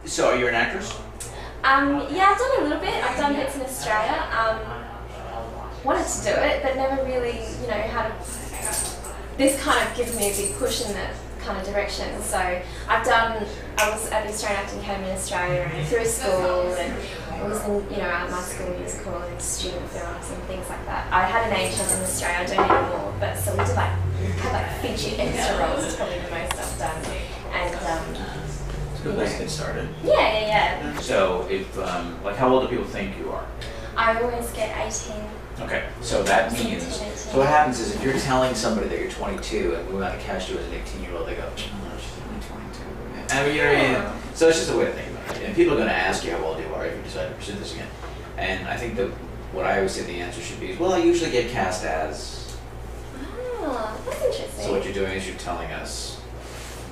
So are you an actress? Yeah, I've done a little bit. I've done bits in Australia. Wanted to do it, but never really, had this kind of gives me a big push in that kind of direction. So I was at the Australian Acting Academy in Australia and through school, and I was in, at my school musical and student films and things like that. I had an agent in Australia, I don't anymore, but so we had feature extra roles, is probably the most I've done. And It's a good place to get started. Yeah. So if, how old do people think you are? I always get 18. Okay, so that means, so what happens is if you're telling somebody that you're 22 and we want to cast you as an 18-year-old, they go, oh, she's only 22. I mean, you're in. So it's just a way to think about it. And people are going to ask you how old you are if you decide to pursue this again. And I think that what I always say the answer should be is, well, I usually get cast as. Oh, that's interesting. So what you're doing is you're telling us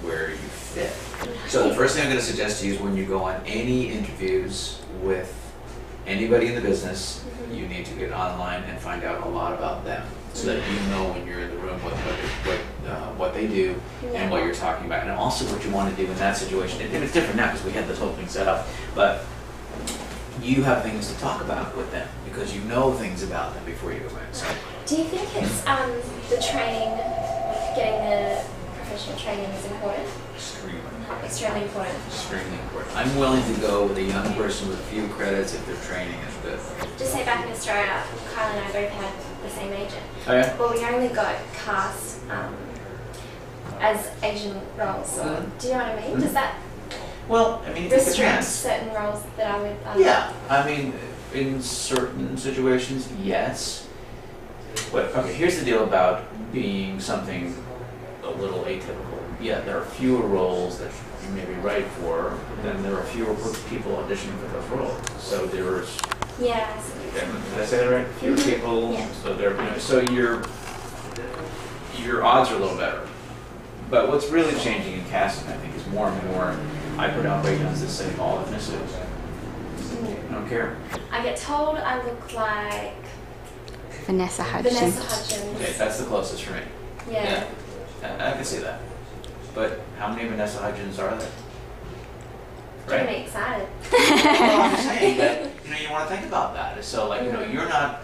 where you fit. So the first thing I'm going to suggest to you is when you go on any interviews with anybody in the business, you need to get online and find out a lot about them so that you know when you're in the room what they do and what you're talking about, and also what you want to do in that situation. And it's different now because we had this whole thing set up, but you have things to talk about with them because you know things about them before you go in. So, do you think it's the training, getting the professional training is important? Extremely important. Extremely important. I'm willing to go with a young person with a few credits if their training is good. Just say back in Australia, Kyle and I both had the same agent. Oh yeah? But we only got cast as Asian roles. Do you know what I mean? Does that restrict certain roles that I would... Yeah, I mean, in certain situations, yes. But, okay, here's the deal about being something a little atypical. Yeah, there are fewer roles that you may be right for, but then there are fewer people auditioning for those roles. So there's... Yeah. Did I say that right? Fewer people, yeah. So there, so your odds are a little better. But what's really changing in casting, I think, is more and more I put out radios that say all ethnicities. I don't care. I get told I look like Vanessa Hudgens. Okay, that's the closest for me. Yeah. I can see that. But how many Vanessa Hudgens are there? Getting me excited. Well, I'm just saying that you want to think about that. So you're not.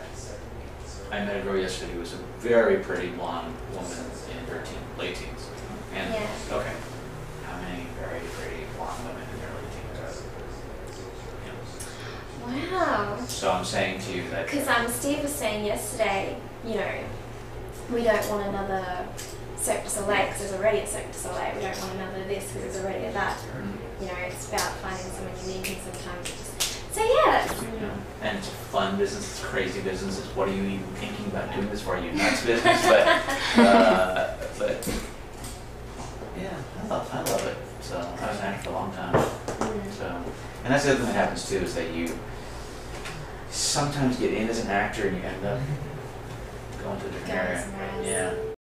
I met a girl yesterday who was a very pretty blonde woman in her late teens. And okay, how many very pretty blonde women in their late teens are there? Wow. So I'm saying to you that because Steve was saying yesterday, we don't want another Cirque du Soleil because there's already a Cirque du Soleil. We don't want another this because there's already a that. It's about finding someone unique and sometimes so yeah. And it's a fun business, it's a crazy business, it's what are you even thinking about doing this for? Are you nuts business? But yeah, I love it. So I was an actor for a long time. So, and that's the other thing that happens too is that you sometimes get in as an actor and you end up going to a different area. Yeah.